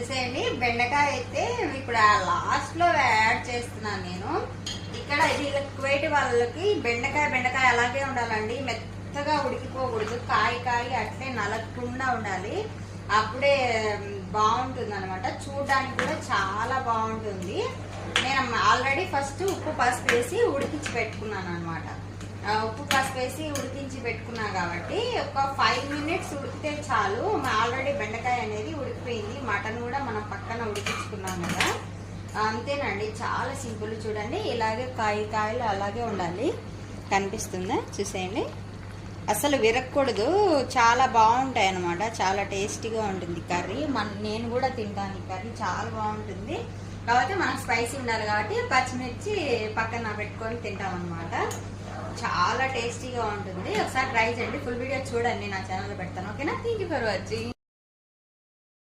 చూసేయండి బెండకాయ అయితే ఇప్పుడు లాస్ట్ లో యాడ్ చేస్తున్నాను నేను. ఇక్కడ ఇది కువైట్ వాళ్ళకి బెండకాయ అలాగే ఉండాలండి, మెత్తగా ఉడికిపోకూడదు, కాయ అట్లే నలగకుండా ఉండాలి, అప్పుడే బాగుంటుంది అనమాట. చూడడానికి కూడా చాలా బాగుంటుంది. నేను ఆల్రెడీ ఫస్ట్ ఉప్పు పసుపు వేసి ఉడికించి పెట్టుకున్నాను అనమాట. ఉప్పు పసుపు వేసి ఉడికించి పెట్టుకున్నా కాబట్టి ఒక 5 మినిట్స్ ఉడికితే చాలు. ఆల్రెడీ బెండకాయ అనేది ఉడికిపోయింది, మటన్ కూడా మనం పక్కన ఉడికించుకున్నాం కదా. అంతేనండి, చాలా సింపుల్. చూడండి ఇలాగే కాయలు అలాగే ఉండాలి, కనిపిస్తుందా? చూసేయండి, అసలు విరగకూడదు. చాలా బాగుంటాయి అన్నమాట, చాలా టేస్టీగా ఉంటుంది కర్రీ. నేను కూడా తింటాను ఈ కర్రీ, చాలా బాగుంటుంది. కాబట్టి మనకు స్పైసీ ఉండాలి కాబట్టి పచ్చిమిర్చి పక్కన పెట్టుకొని తింటాం అనమాట. చాలా టేస్టీగా ఉంటుంది. ఒకసారి ట్రై చేయండి. ఫుల్ వీడియో చూడండి, నా ఛానల్లో పెడతాను. ఓకేనా? Thank you for watching.